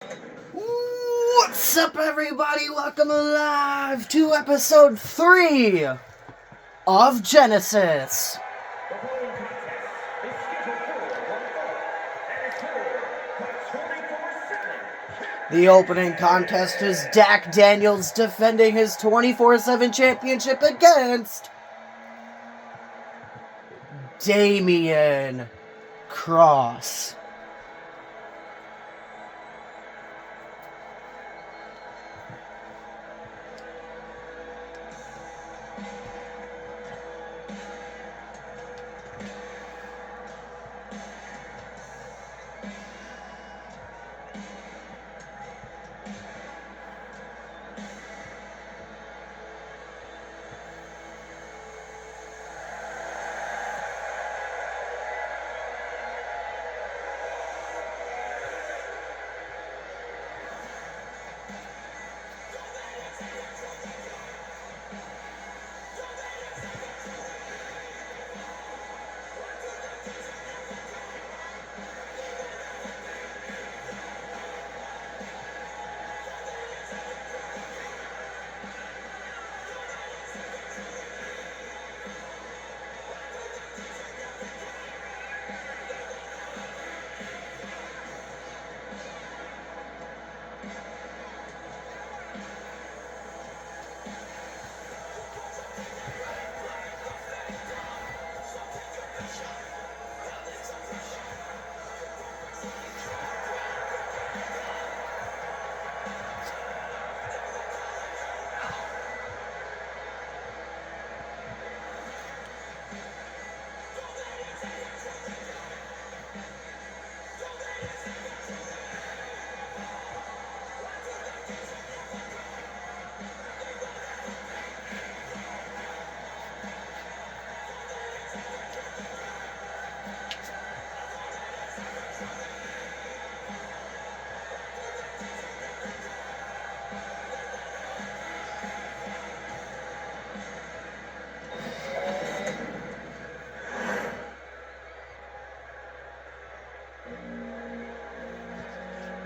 What's up, everybody? Welcome alive to episode 3 of Genesis. The opening contest is Dak Daniels defending his 24/7 championship against Damian Cross.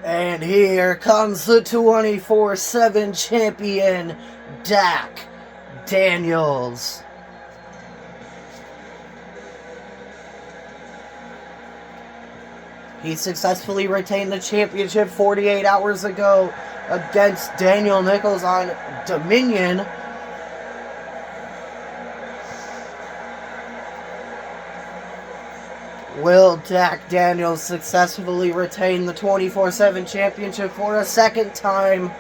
And here comes the 24/7 champion, Dak Daniels. He successfully retained the championship 48 hours ago against Daniel Nichols on Dominion. Will Dak Daniels successfully retain the 24/7 championship for a second time?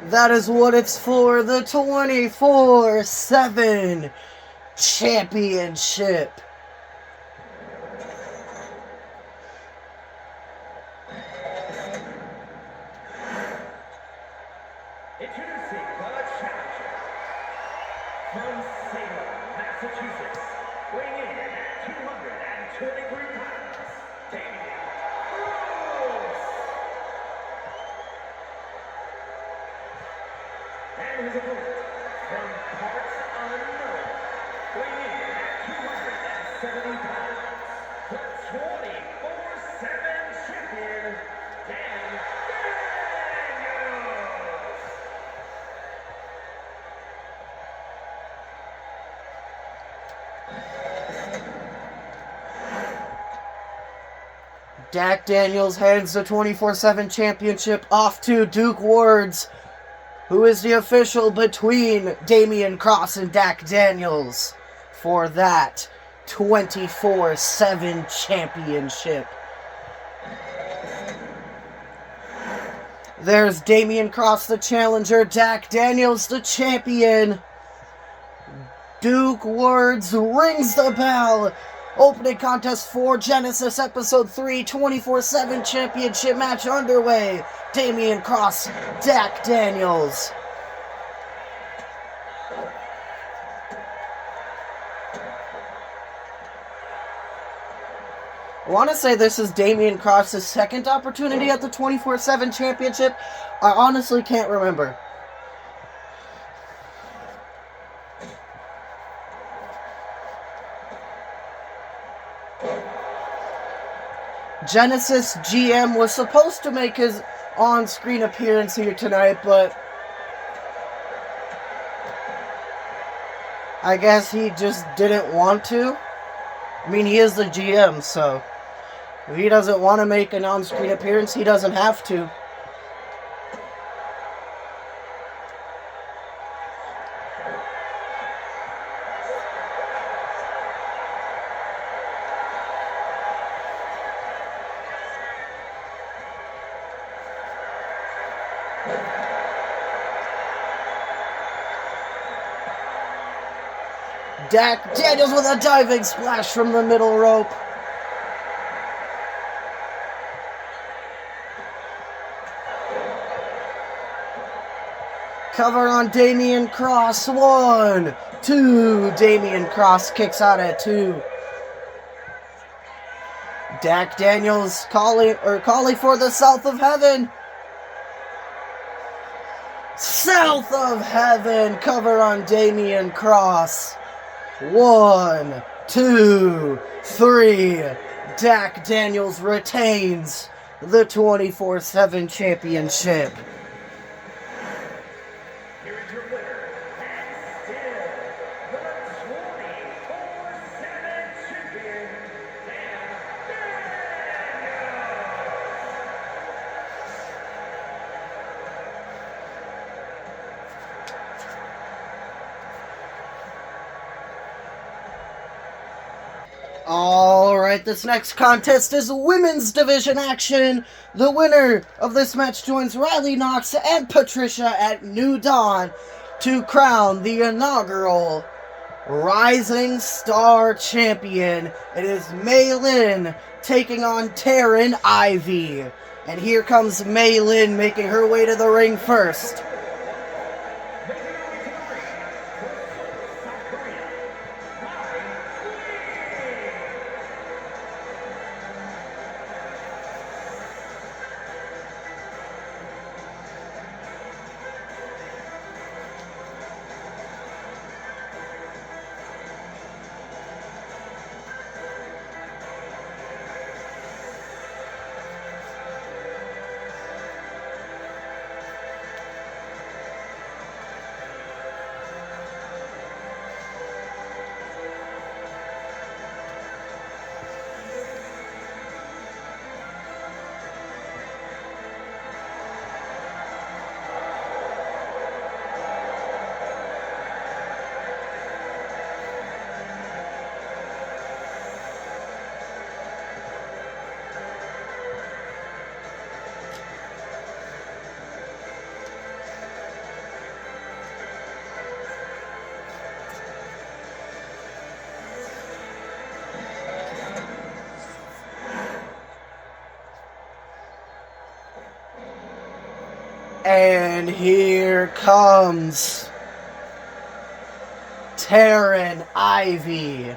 That is what it's for, the 24/7 championship. Introducing the challenger from Salem, Massachusetts, weighing in at 223 pounds, Damian Cross. And his opponent from parts unknown, 170 pounds, the 24/7 champion, Dan Daniels. Dak Daniels hands the 24/7 championship off to Duke Woods, who is the official between Damian Cross and Dak Daniels for that 24/7 championship. There's Damian Cross, the challenger, Dak Daniels, the champion. Duke Woods rings the bell. Opening contest for Genesis Episode 3 24/7 championship match underway. Damian Cross, Dak Daniels. I want to say this is Damian Cross's second opportunity at the 24/7 championship. I honestly can't remember. Genesis GM was supposed to make his on-screen appearance here tonight, but I guess he just didn't want to. I mean, he is the GM, so if he doesn't want to make an on-screen appearance, he doesn't have to. Dak Daniels with a diving splash from the middle rope. Cover on Damian Cross. 1, 2. Damian Cross kicks out at 2. Dak Daniels calling for the South of Heaven. South of Heaven. Cover on Damian Cross. 1, 2, 3. Dak Daniels retains the 24/7 championship. Here is your winner, and still the 24/7 champion, Dan Alright, this next contest is women's division action. The winner of this match joins Riley Knox and Patricia at New Dawn to crown the inaugural Rising Star Champion. It is Mei Lin taking on Taryn Ivy. And here comes Mei Lin making her way to the ring first. And here comes Taryn Ivy.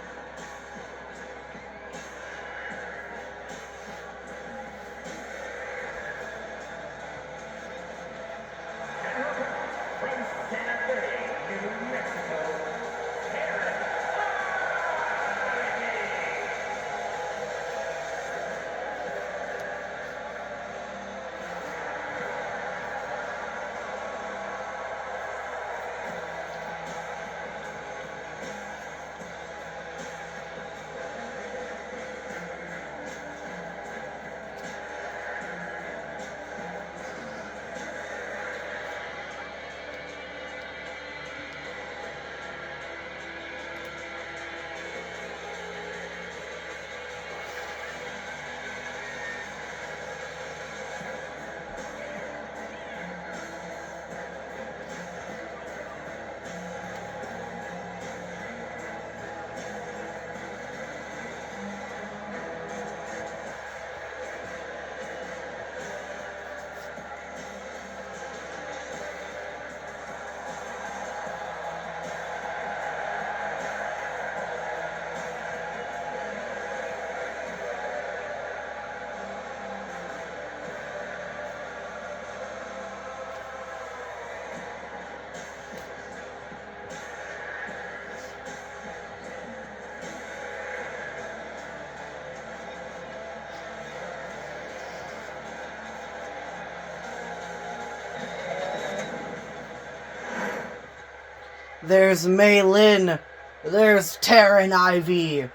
There's Mei Lin. There's Taryn Ivy.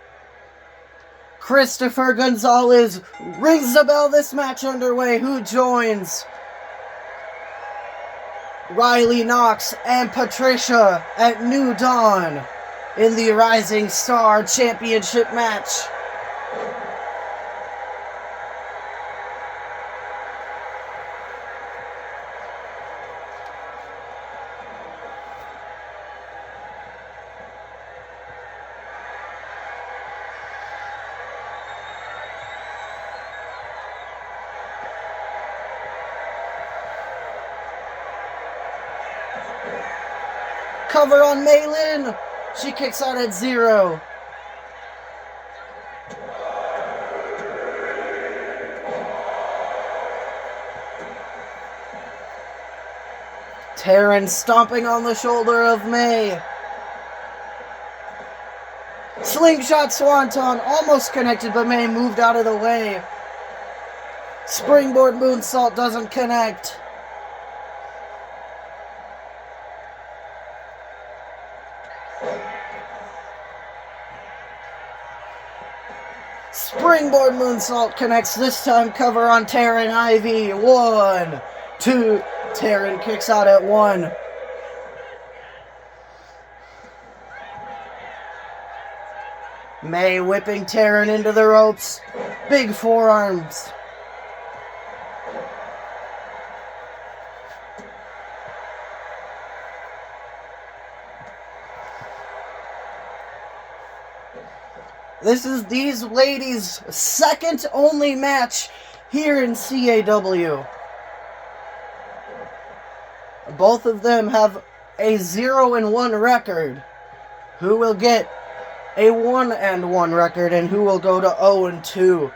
Christopher Gonzalez rings the bell. This match underway. Who joins Riley Knox and Patricia at New Dawn in the Rising Star Championship match? Cover on Mei Lin. She kicks out at 0. Taryn stomping on the shoulder of Mei. Slingshot Swanton almost connected, but Mei moved out of the way. Springboard moonsault doesn't connect. Springboard moonsault connects, this time cover on Taryn Ivy. 1, 2. Taryn kicks out at 1. Mei whipping Taryn into the ropes. Big forearms. This is these ladies' second only match here in CAW. Both of them have a 0-1 record. Who will get a 1-1 record and who will go to 0-2?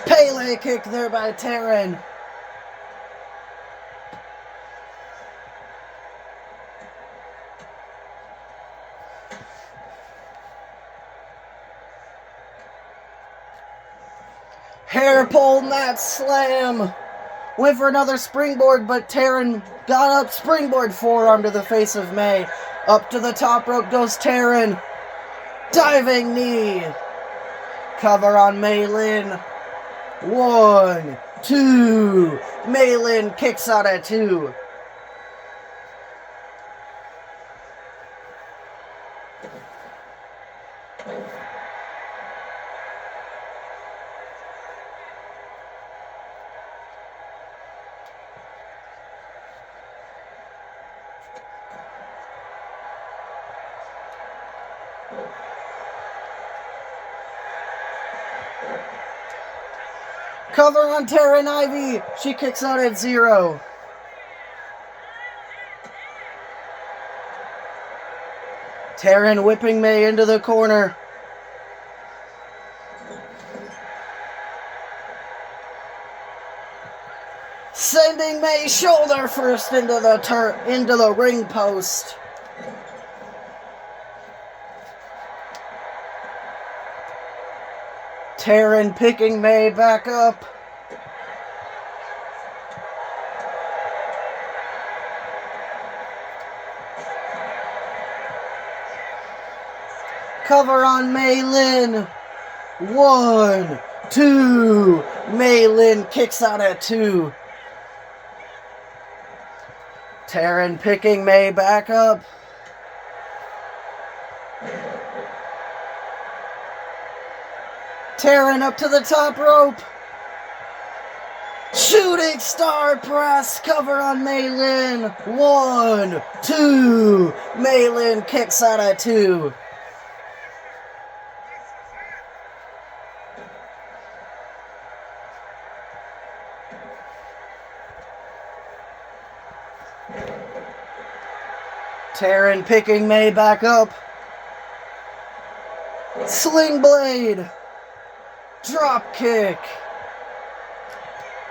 Pele kick there by Taryn. Hair pole mat slam. Went for another springboard, but Taryn got up. Springboard forearm to the face of Mei. Up to the top rope goes Taryn. Diving knee. Cover on Mei Lin. 1, 2. Mei Lin kicks out at 2. Cover on Taryn Ivy. She kicks out at 0. Taryn whipping Mei into the corner. Sending Mei shoulder first into the ring post. Taryn picking Mei back up. Cover on Mei Lin. 1, 2. Mei Lin kicks out at 2. Taryn picking Mei back up. Taryn up to the top rope. Shooting star press. Cover on Mei Lin. 1, 2. Mei Lin kicks out at 2. Taryn picking Mei back up. Sling blade. Drop kick.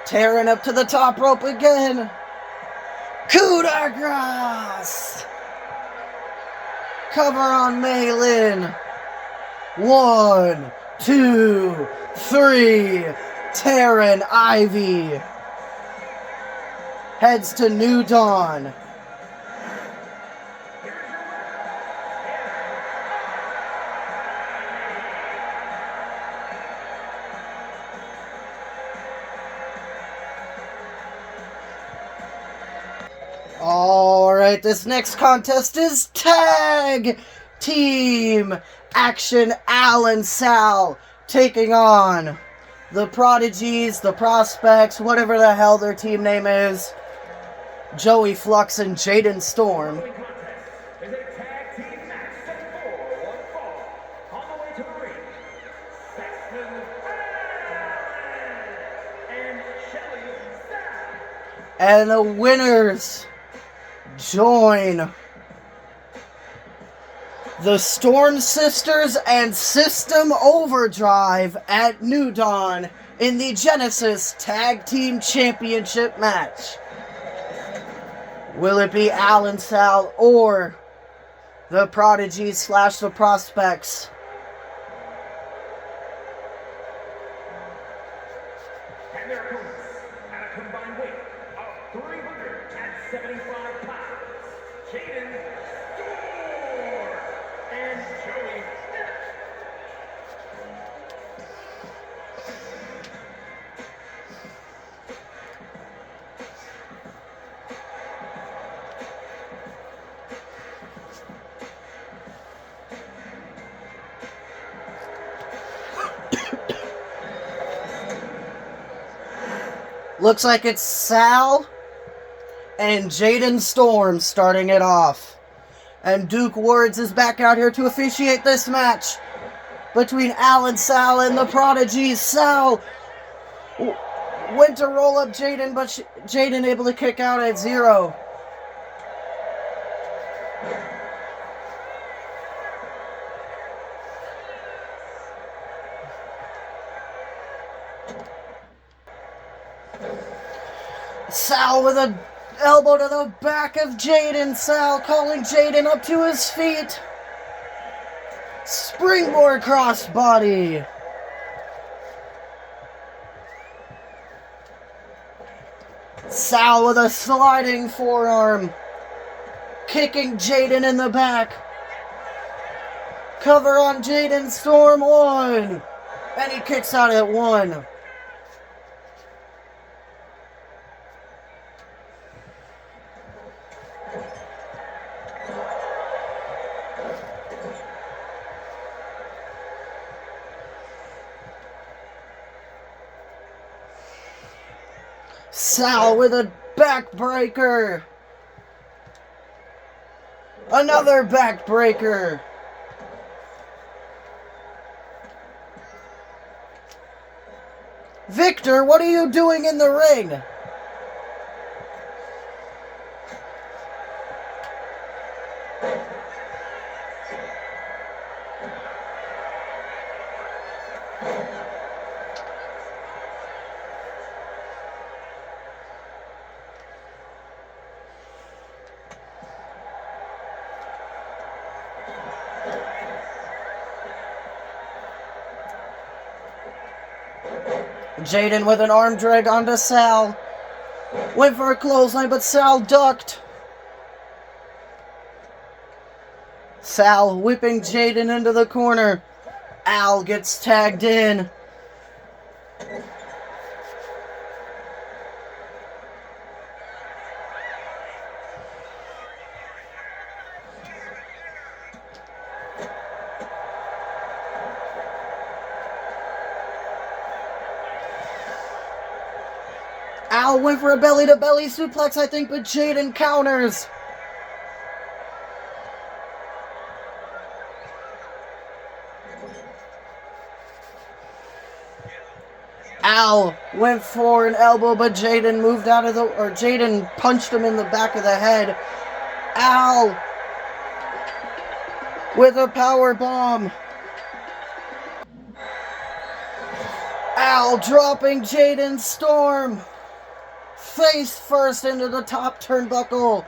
Taryn up to the top rope again. Coup de grace. Cover on Mei Lin. 1, 2, 3. Taryn Ivy heads to New Dawn. Alright, this next contest is Tag Team Action. Al and Sal taking on the Prodigies, the Prospects, whatever the hell their team name is. Joey Flux and Jaden Storm. Is a tag team match set for one fall. On the way to the ring, Saxton and Shelly Sal. And the winners join the Storm Sisters and System Overdrive at New Dawn in the Genesis Tag Team Championship match. Will it be Al and Sal or the Prodigies / the Prospects? And their opponents at a combined weight of 375 pounds, Jaden Storm and Joey. Looks like it's Sal and Jaden Storm starting it off. And Duke Words is back out here to officiate this match between Al and Sal and the Prodigies. Sal went to roll up Jaden, but Jaden able to kick out at 0. Sal with an elbow to the back of Jaden. Sal calling Jaden up to his feet. Springboard crossbody. Sal with a sliding forearm. Kicking Jaden in the back. Cover on Jaden Storm 1. And he kicks out at 1. Sal with a backbreaker. Another backbreaker. Victor, what are you doing in the ring? Jaden with an arm drag onto Sal. Went for a clothesline, but Sal ducked. Sal whipping Jaden into the corner. Al gets tagged in. Al went for a belly-to-belly suplex, I think, but Jaden counters. Al went for an elbow, but Jaden moved out of the... or Jaden punched him in the back of the head. Al with a power bomb. Al dropping Jaden Storm. Face first into the top turnbuckle.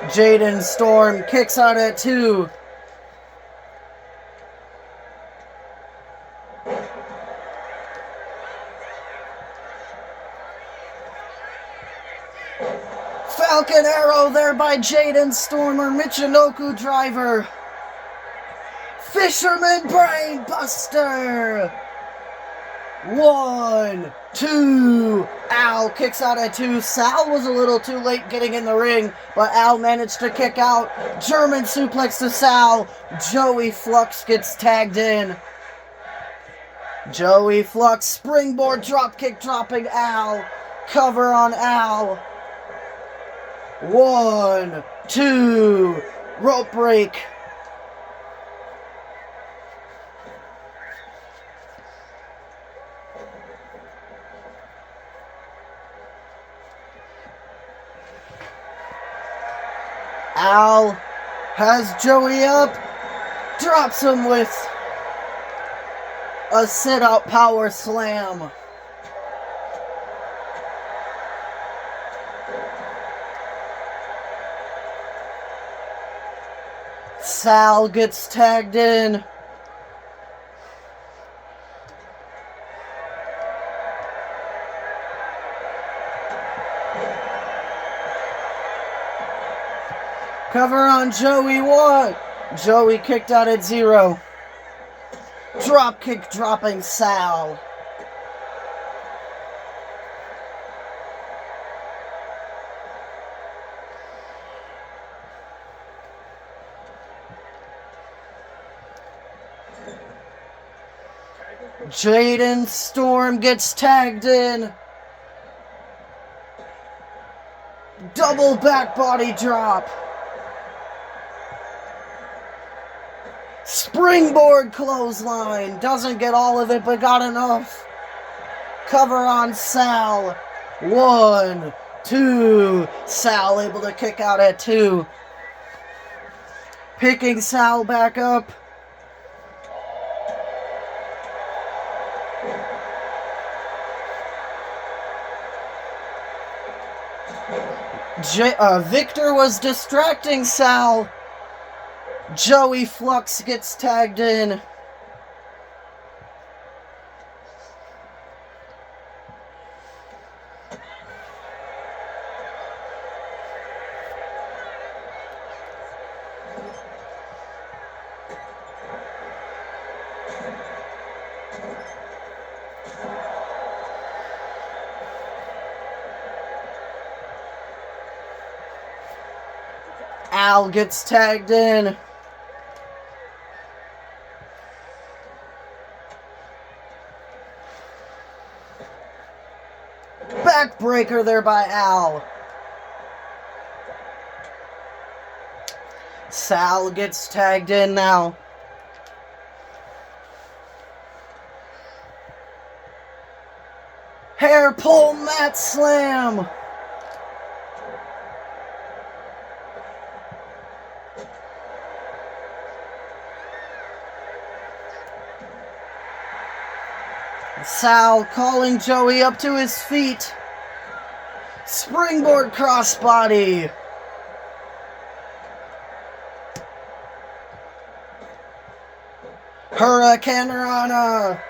Jaden Storm kicks out at 2. Falcon Arrow there by Jaden Stormer. Michinoku driver. Fisherman Brain Buster. 1, 2. Al kicks out at 2. Sal was a little too late getting in the ring, but Al managed to kick out. German suplex to Sal. Joey Flux gets tagged in. Joey Flux springboard dropkick dropping Al. Cover on Al. 1, 2. Rope break. Al has Joey up, drops him with a sit-out power slam. Sal gets tagged in. Cover on Joey 1. Joey kicked out at 0. Drop kick dropping Sal. Jaden Storm gets tagged in. Double back body drop. Springboard clothesline. Doesn't get all of it, but got enough. Cover on Sal. 1, 2. Sal able to kick out at 2. Picking Sal back up. Victor was distracting Sal. Joey Flux gets tagged in. Al gets tagged in. Backbreaker there by Al. Sal gets tagged in now. Hair pull mat slam. Sal calling Joey up to his feet. Springboard crossbody. Hurricane Rana.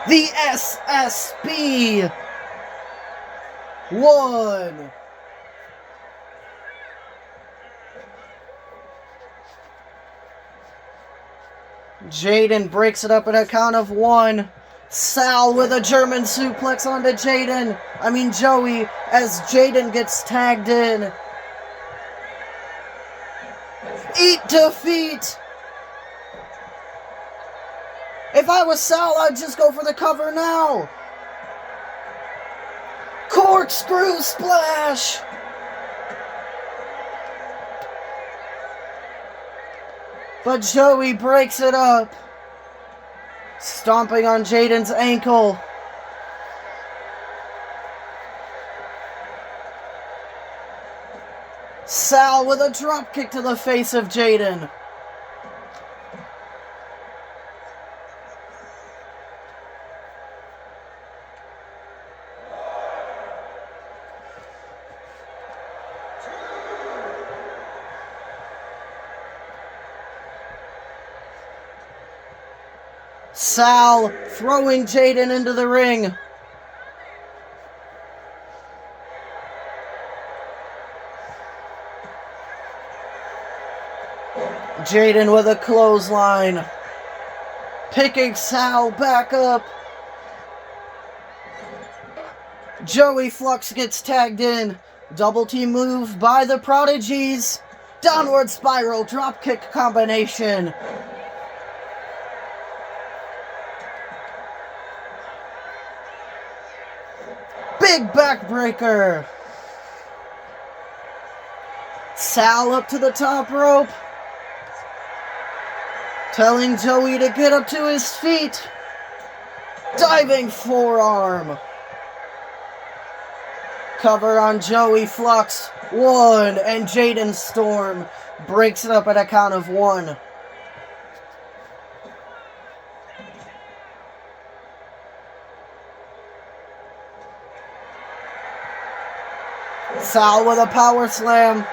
The SSB. 1. Jaden breaks it up at a count of 1. Sal with a German suplex onto Joey, as Jaden gets tagged in. Eat defeat! If I was Sal, I'd just go for the cover now. Corkscrew splash! But Joey breaks it up. Stomping on Jaden's ankle. Sal with a drop kick to the face of Jaden. Sal throwing Jaden into the ring. Jaden with a clothesline. Picking Sal back up. Joey Flux gets tagged in. Double team move by the Prodigies. Downward spiral dropkick combination. Big backbreaker. Sal up to the top rope. Telling Joey to get up to his feet. Diving forearm. Cover on Joey Flux. 1, and Jaden Storm breaks it up at a count of 1. Sal with a power slam.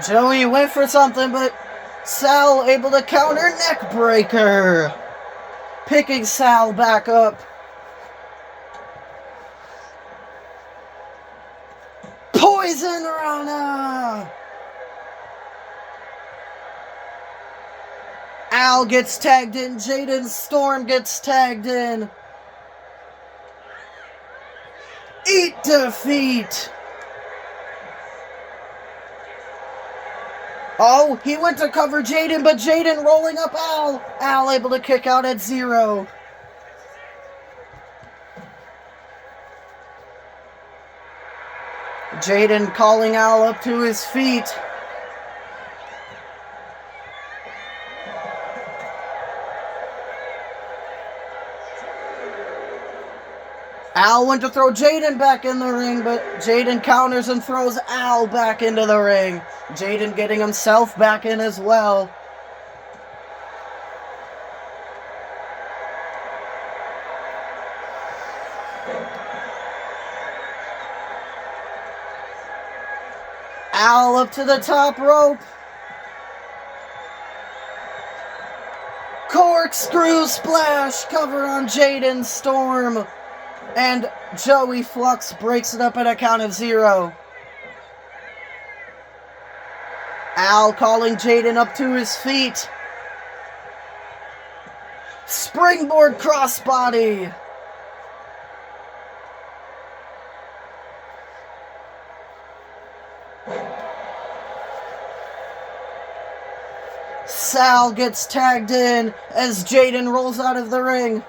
Joey went for something, but Sal able to counter neck breaker. Picking Sal back up. Poison Rana. Al gets tagged in. Jaden Storm gets tagged in. Eat defeat. Oh, he went to cover Jaden, but Jaden rolling up Al. Al able to kick out at 0. Jaden calling Al up to his feet. Al went to throw Jaden back in the ring, but Jaden counters and throws Al back into the ring. Jaden getting himself back in as well. Al up to the top rope. Corkscrew splash cover on Jaden Storm. And Joey Flux breaks it up at a count of 0. Al calling Jaden up to his feet. Springboard crossbody. Sal gets tagged in as Jaden rolls out of the ring.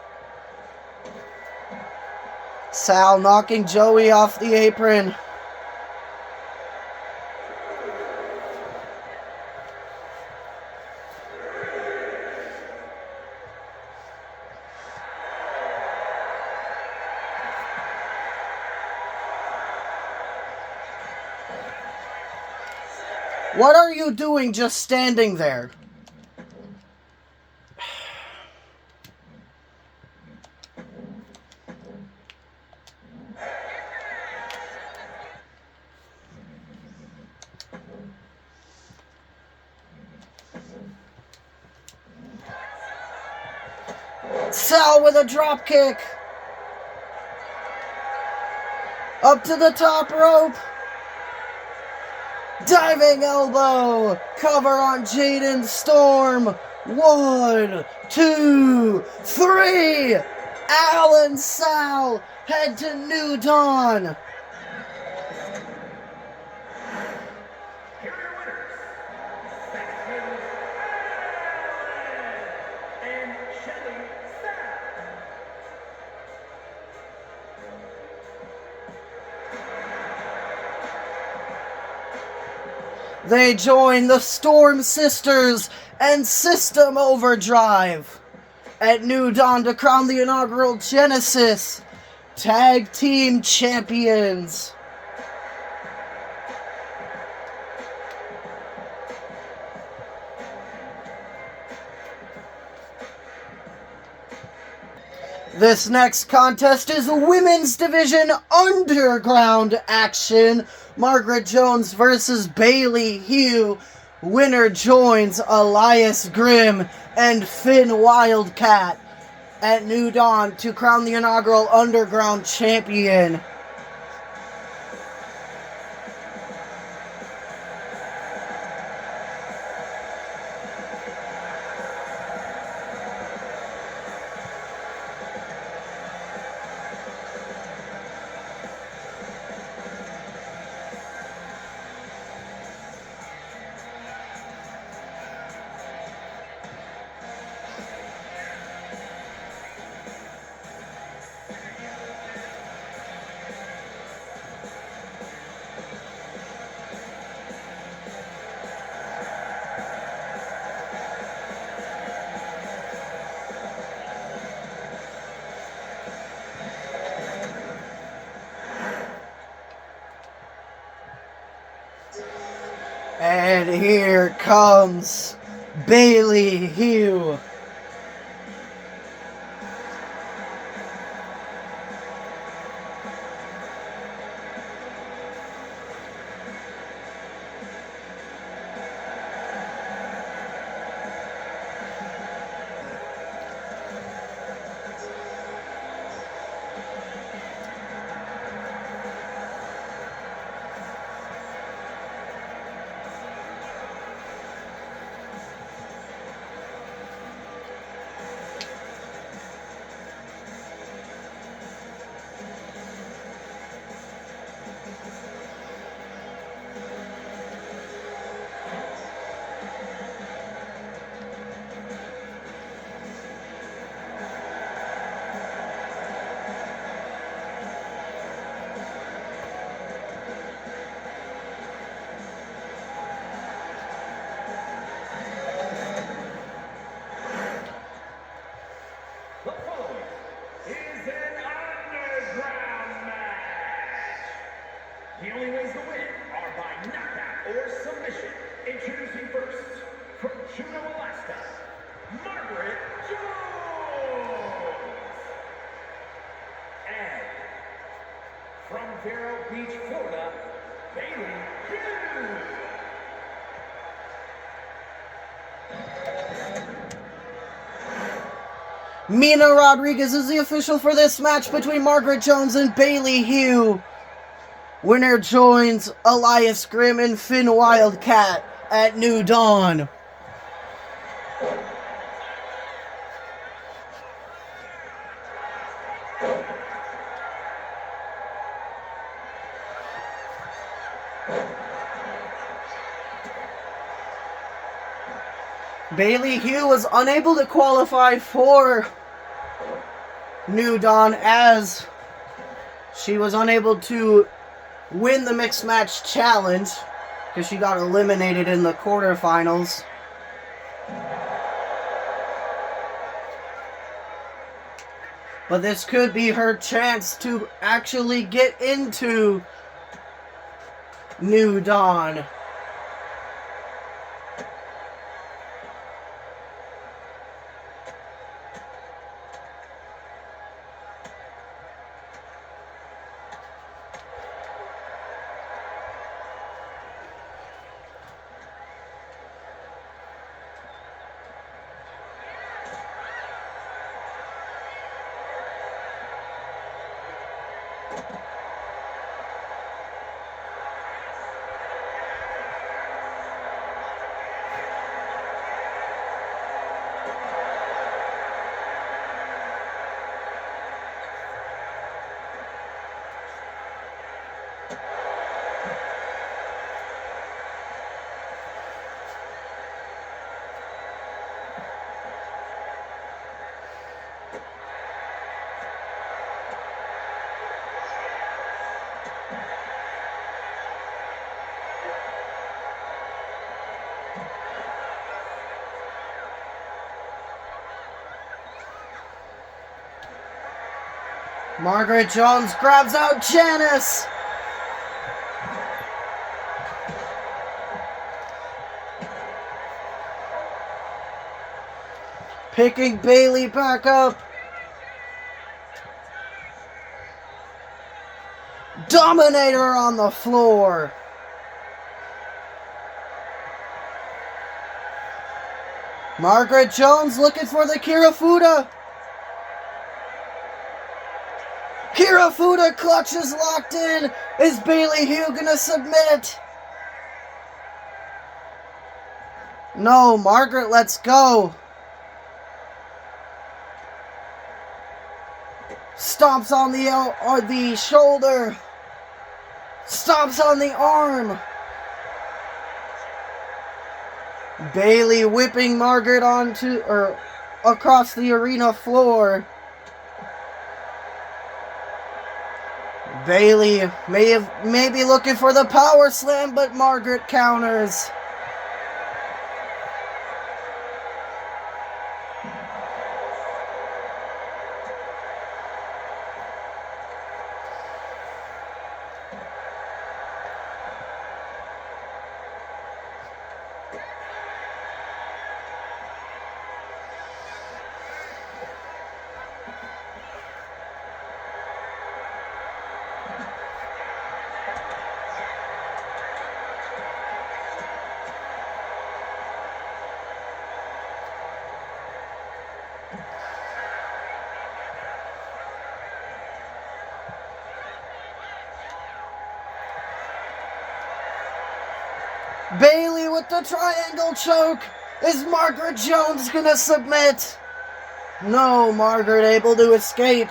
Sal knocking Joey off the apron. What are you doing just standing there? Sal with a drop kick. Up to the top rope. Diving elbow. Cover on Jaden Storm. 1, 2, 3. Al and Sal head to New Dawn. They join the Storm Sisters and System Overdrive at New Dawn to crown the inaugural Genesis Tag Team Champions. This next contest is Women's Division Underground action. Margaret Jones versus Bailey Hugh. Winner joins Elias Grimm and Finn Wildcat at New Dawn to crown the inaugural Underground champion. And here comes Bailey Hugh. The following is an underground match. The only ways to win are by knockout or submission. Introducing first, from Juneau, Alaska, Margaret Jones. And from Vero Beach, Florida, Bailey Hughes. Mina Rodriguez is the official for this match between Margaret Jones and Bailey Hugh. Winner joins Elias Grimm and Finn Wildcat at New Dawn. Bailey Hugh was unable to qualify for New Dawn as she was unable to win the mixed match challenge because she got eliminated in the quarterfinals. But this could be her chance to actually get into New Dawn. Margaret Jones grabs out Janice. Picking Bailey back up. Dominator on the floor. Margaret Jones looking for the Kirifuda. Kirifuda clutch is locked in. Is Bailey Hugh gonna submit? No, Margaret lets go. Stomps on the shoulder. Stomps on the arm. Bailey whipping Margaret across the arena floor. Bailey may be looking for the power slam, but Margaret counters. Bailey with the triangle choke. Is Margaret Jones gonna submit? No, Margaret able to escape.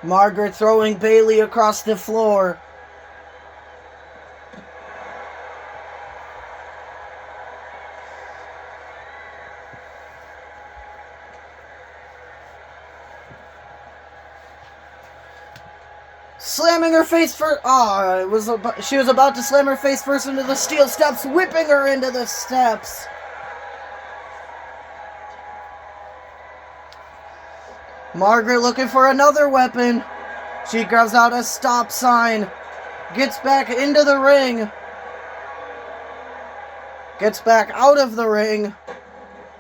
Margaret throwing Bailey across the floor. Slamming her face first. She was about to slam her face first into the steel steps, whipping her into the steps. Margaret looking for another weapon. She grabs out a stop sign. Gets back into the ring. Gets back out of the ring.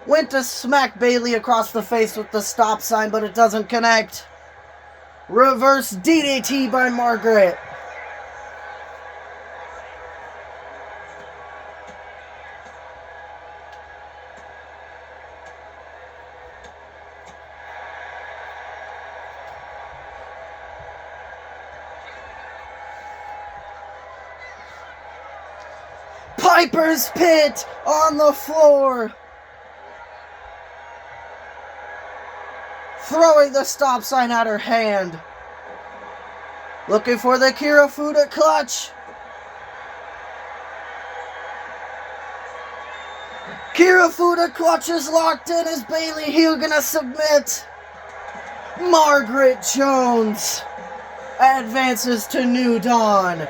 Went to smack Bailey across the face with the stop sign, but it doesn't connect. Reverse DDT by Margaret. Piper's Pit on the floor. Throwing the stop sign at her hand. Looking for the Kirifuda clutch. Kirifuda clutch is locked in. Is Bailey Hugh gonna submit? Margaret Jones advances to New Dawn.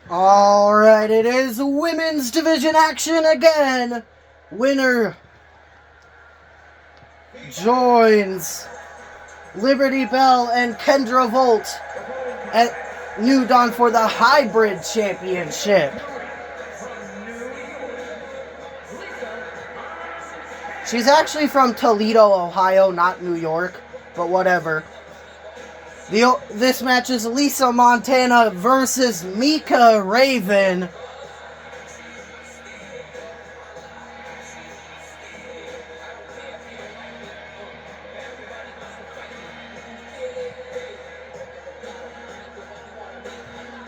Alright, it is women's division action again. Winner joins Liberty Bell and Kendra Volt at New Dawn for the Hybrid Championship. She's actually from Toledo, Ohio, not New York, but whatever. This match is Lisa Montana versus Mika Raven.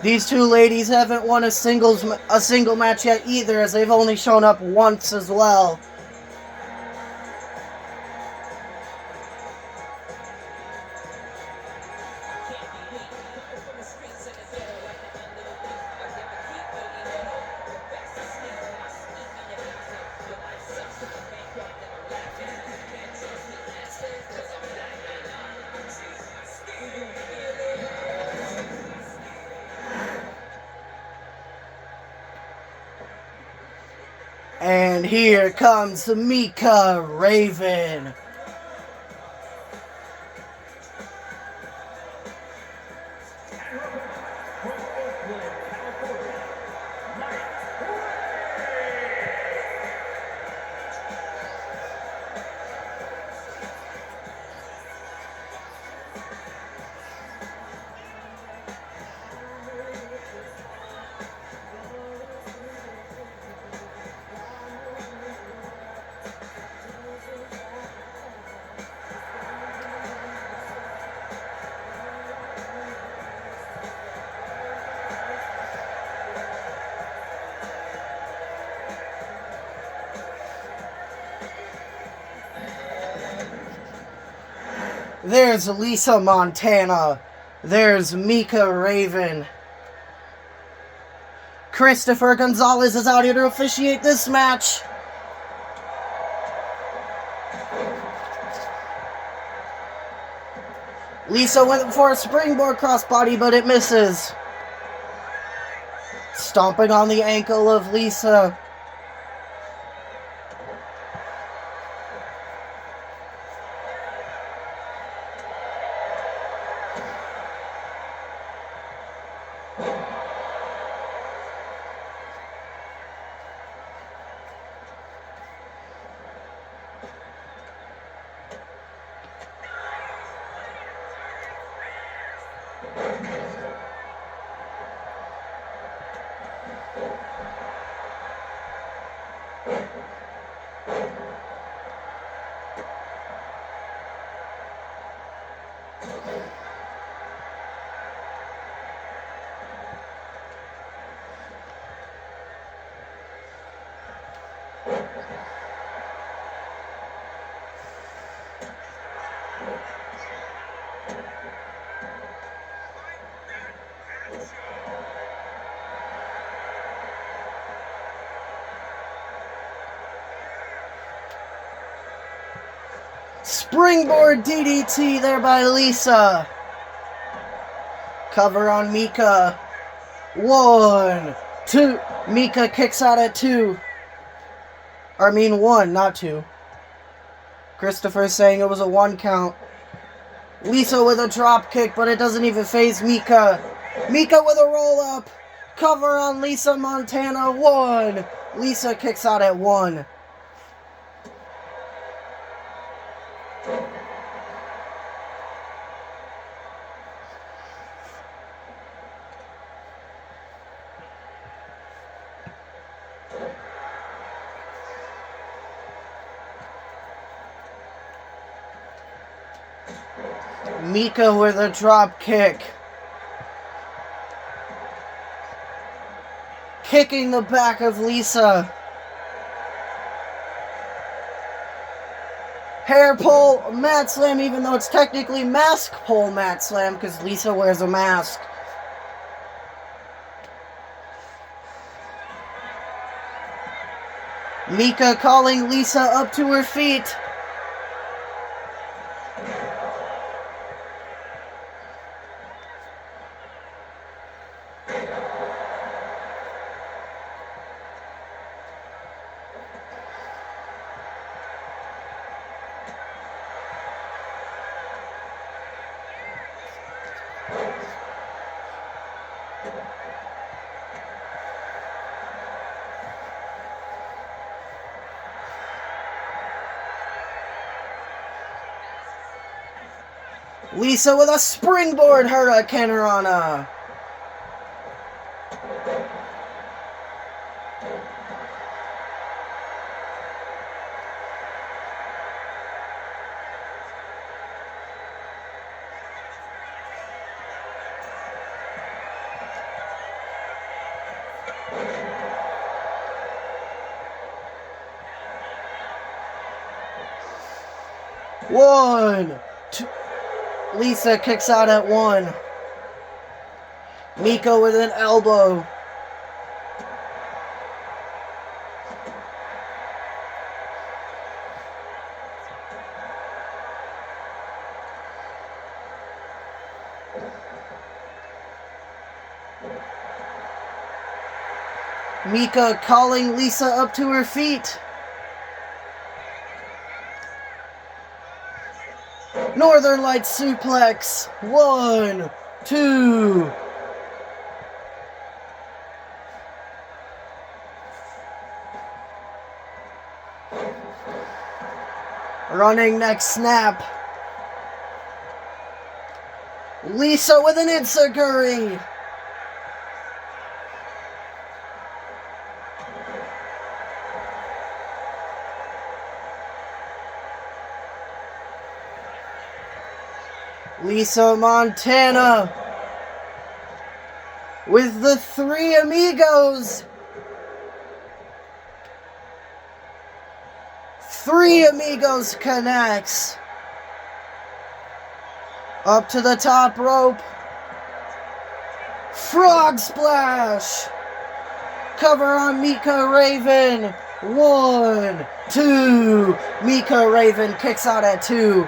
These two ladies haven't won a single match yet either, as they've only shown up once as well. And here comes Mika Raven. There's Lisa Montana. There's Mika Raven. Christopher Gonzalez is out here to officiate this match. Lisa went for a springboard crossbody, but it misses. Stomping on the ankle of Lisa. Springboard DDT there by Lisa. Cover on Mika. 1, 2. Mika kicks out at 2. I mean 1, not 2. Christopher's saying it was a 1 count. Lisa with a drop kick, but it doesn't even faze Mika. Mika with a roll up. Cover on Lisa Montana. 1. Lisa kicks out at 1. Mika with a drop kick. Kicking the back of Lisa. Hair pull, mat slam, even though it's technically mask pull mat slam because Lisa wears a mask. Mika calling Lisa up to her feet. Lisa with a springboard hurricanrana. 1, 2. Lisa kicks out at 1. Mika with an elbow. Mika calling Lisa up to her feet. Northern Lights suplex. 1, 2. Running neck snap. Lisa with an enziguri. Lisa Montana with the 3 amigos. 3 amigos connects. Up to the top rope. Frog splash. Cover on Mika Raven. 1, 2. Mika Raven kicks out at 2.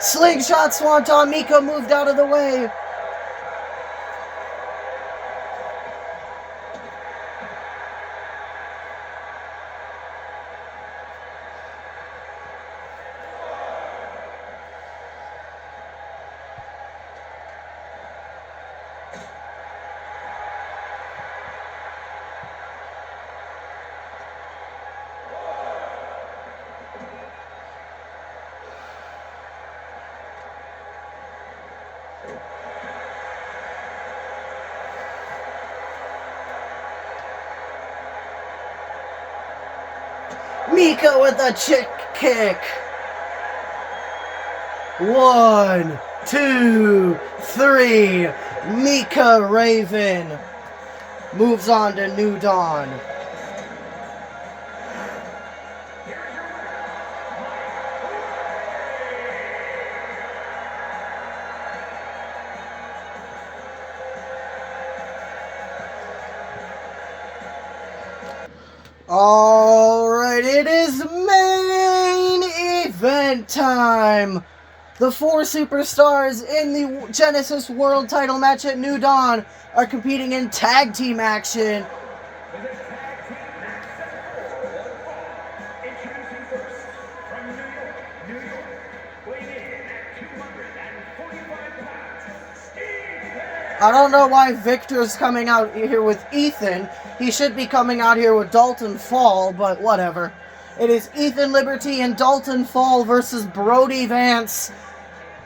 Slingshot Swanton. Mika moved out of the way. Mika with a chick kick. 1, 2, 3. Mika Raven moves on to New Dawn. Alright, it is main event time. The 4 superstars in the Genesis World Title match at New Dawn are competing in tag team action. Introducing first, from New York, weighing in at 245 pounds, Steve. I don't know why Victor's coming out here with Ethan. He should be coming out here with Dalton Fall, but whatever. It is Ethan Liberty and Dalton Fall versus Brody Vance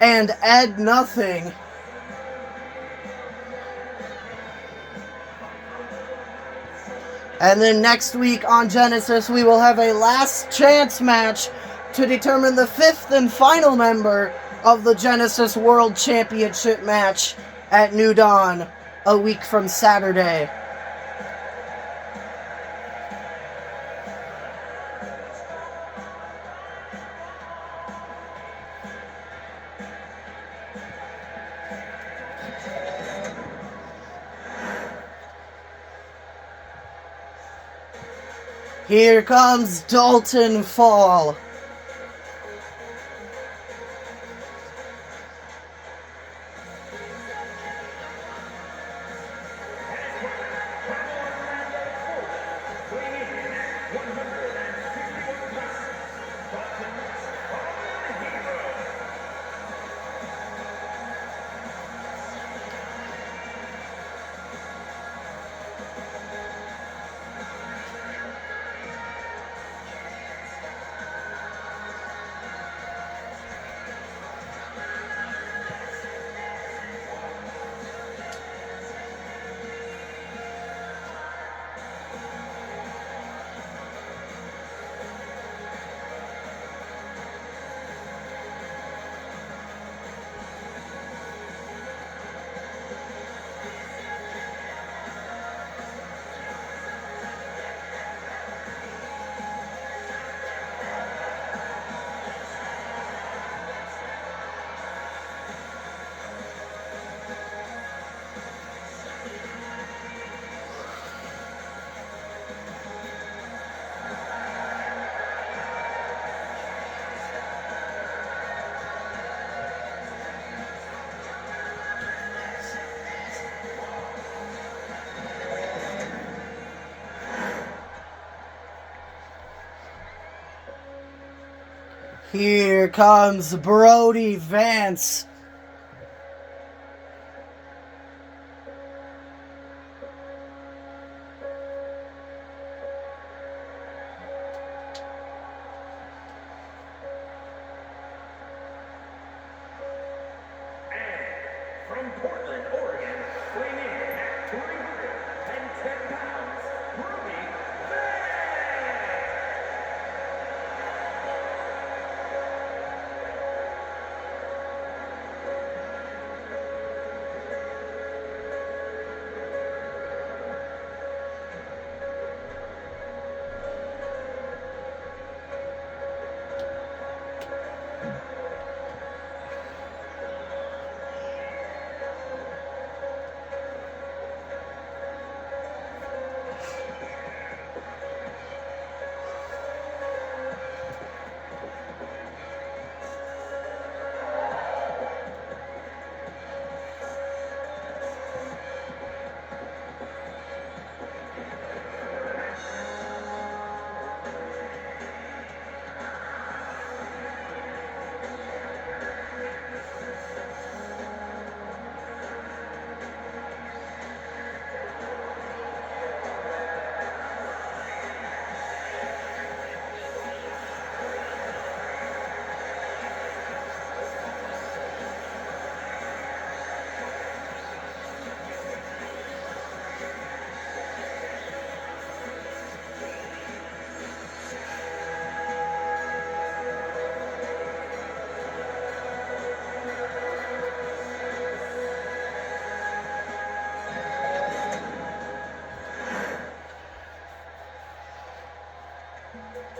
and Ed Nothing. And then next week on Genesis, we will have a last chance match to determine the 5th and final member of the Genesis World Championship match at New Dawn a week from Saturday. Here comes Dalton Fall. Here comes Brody Vance. From Portland, Oregon, weighing in at 310 pounds, Brody Vance.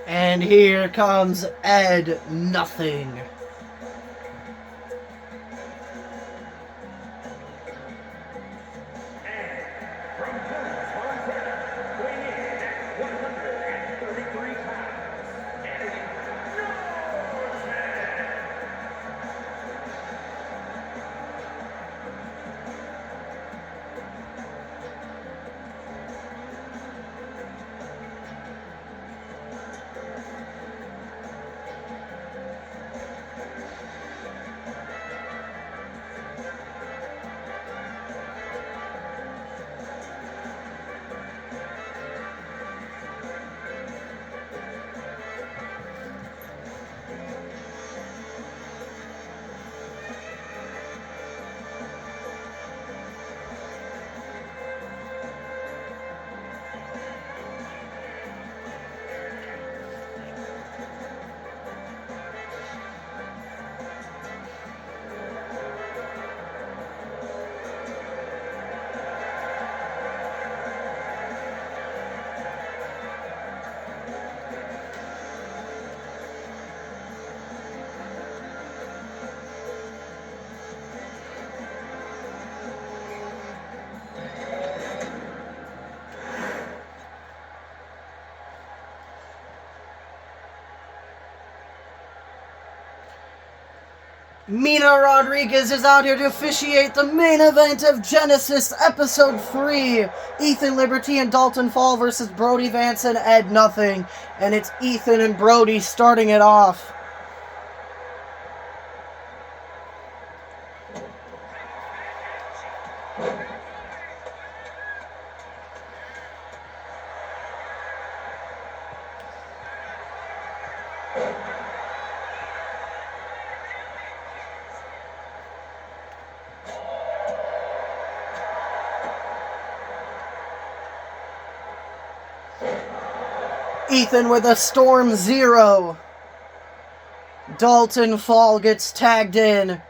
And here comes Ed Nothing. From Billings, Montana, weighing in at 133 pounds, Eddie Norton. Mina Rodriguez is out here to officiate the main event of Genesis Episode 3. Ethan Liberty and Dalton Fall versus Brody Vance and Ed Nothing. And it's Ethan and Brody starting it off. Ethan with a Storm Zero. Dalton Fall gets tagged in.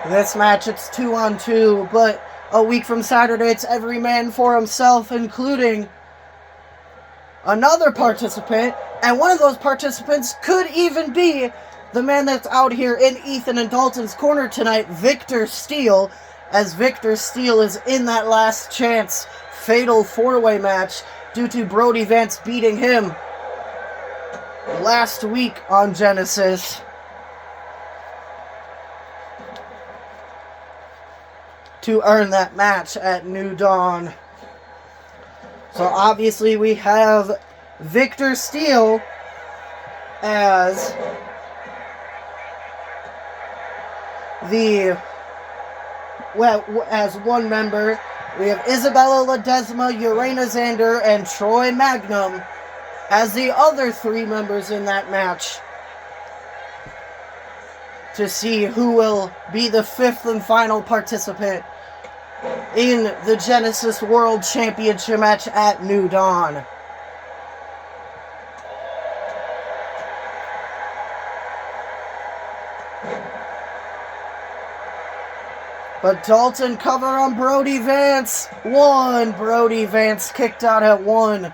This match, it's 2-on-2, but a week from Saturday, it's every man for himself, including another participant, and one of those participants could even be the man that's out here in Ethan and Dalton's corner tonight, Victor Steele, as Victor Steele is in that last chance fatal four-way match due to Brody Vance beating him last week on Genesis. To earn that match at New Dawn. So obviously we have Victor Steele as as one member. We have Isabella Ledesma, Urena Xander, and Troy Magnum as the other 3 members in that match, to see who will be the 5th and final participant in the Genesis World Championship match at New Dawn. But Dalton cover on Brody Vance. 1. Brody Vance kicked out at 1.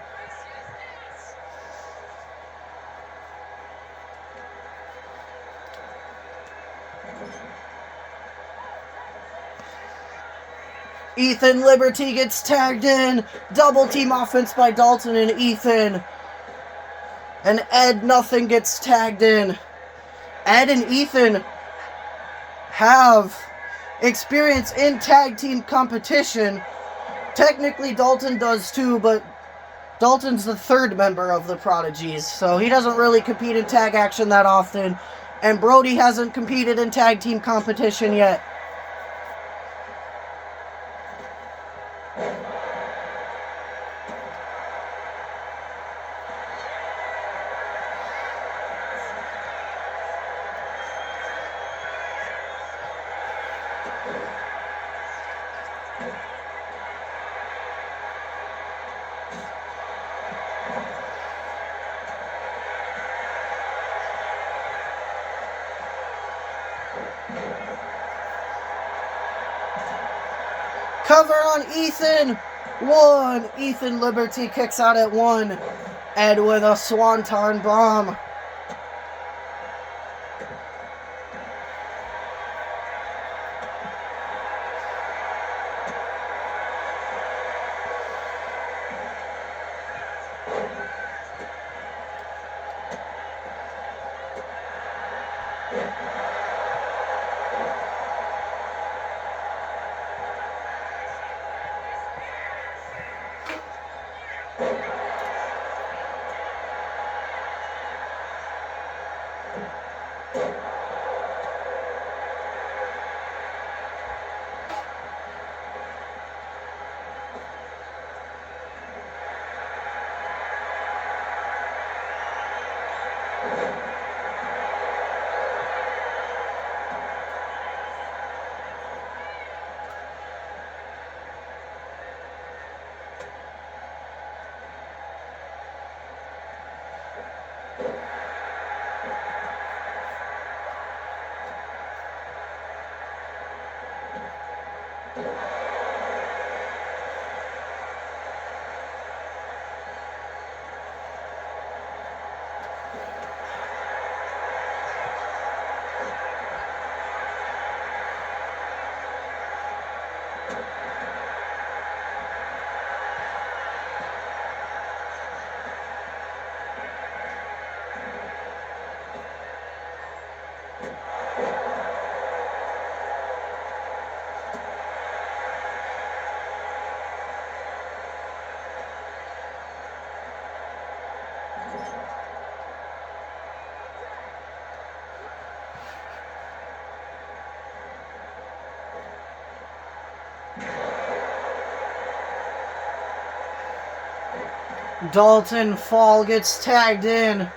Ethan Liberty gets tagged in. Double team offense by Dalton and Ethan. And Ed Nothing gets tagged in. Ed and Ethan have experience in tag team competition. Technically Dalton does too, but Dalton's the 3rd member of the Prodigies, so he doesn't really compete in tag action that often. And Brody hasn't competed in tag team competition yet. Cover on Ethan. 1. Ethan Liberty kicks out at 1. Ed with a Swanton Bomb. Dalton Fall gets tagged in.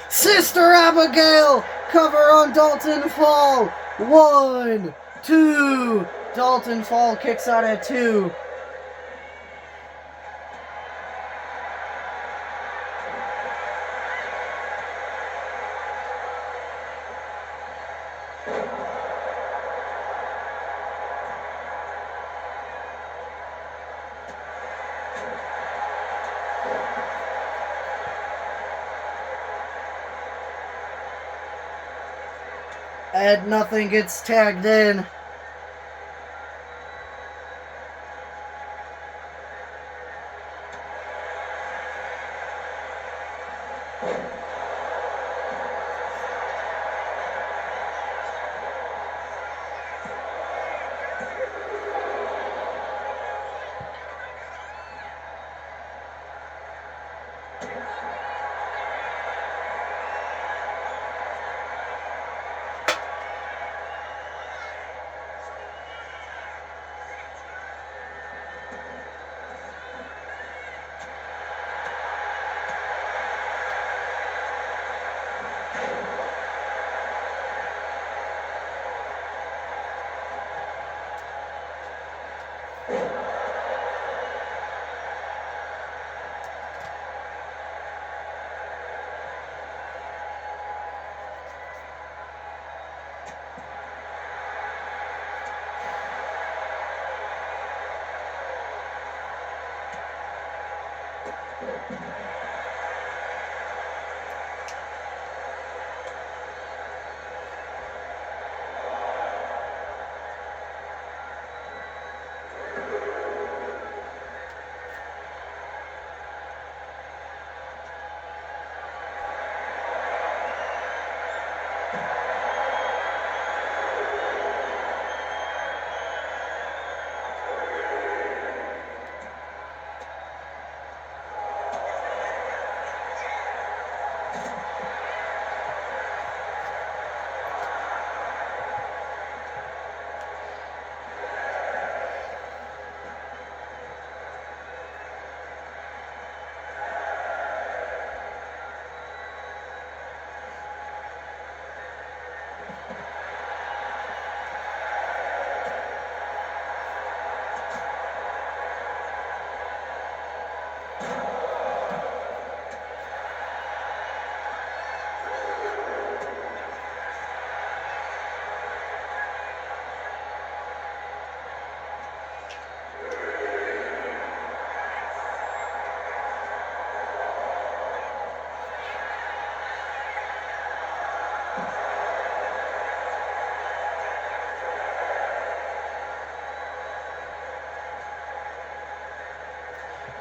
Sister Abigail, cover on Dalton Fall. 1, 2. Dalton Fall kicks out at 2. Ed Nothing gets tagged in.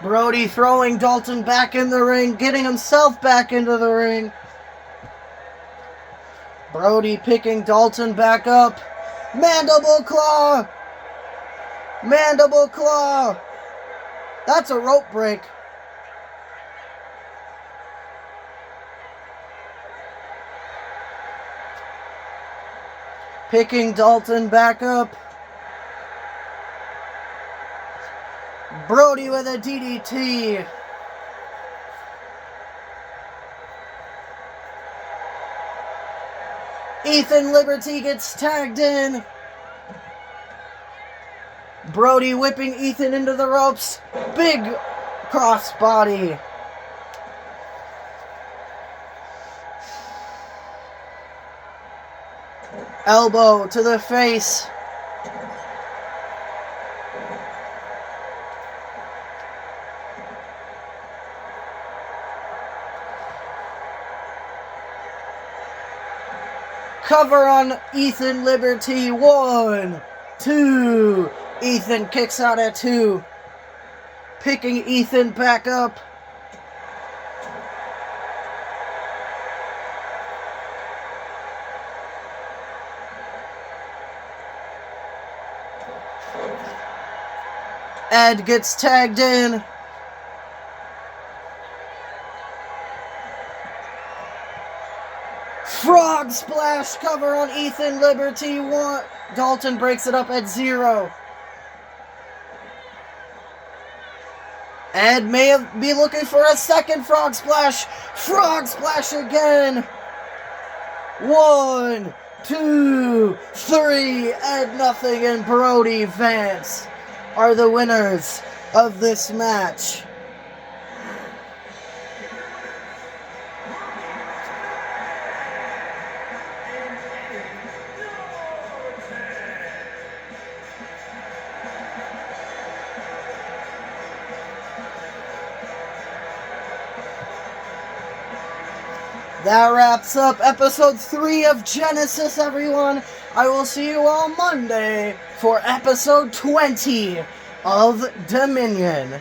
Brody throwing Dalton back in the ring, getting himself back into the ring. Brody picking Dalton back up. Mandible claw! Mandible claw! That's a rope break. Picking Dalton back up. Brody with a DDT. Ethan Liberty gets tagged in. Brody whipping Ethan into the ropes. Big crossbody. Elbow to the face. Cover on Ethan Liberty. 1, 2. Ethan kicks out at 2. Picking Ethan back up. Ed gets tagged in. Frog splash cover on Ethan Liberty. 1. Dalton breaks it up at 0. Ed may be looking for a second frog splash. Frog splash again. 1, 2, 3. Ed Nothing and Brody Vance are the winners of this match. That wraps up episode 3 of Genesis, everyone. I will see you all Monday for episode 20 of Dominion.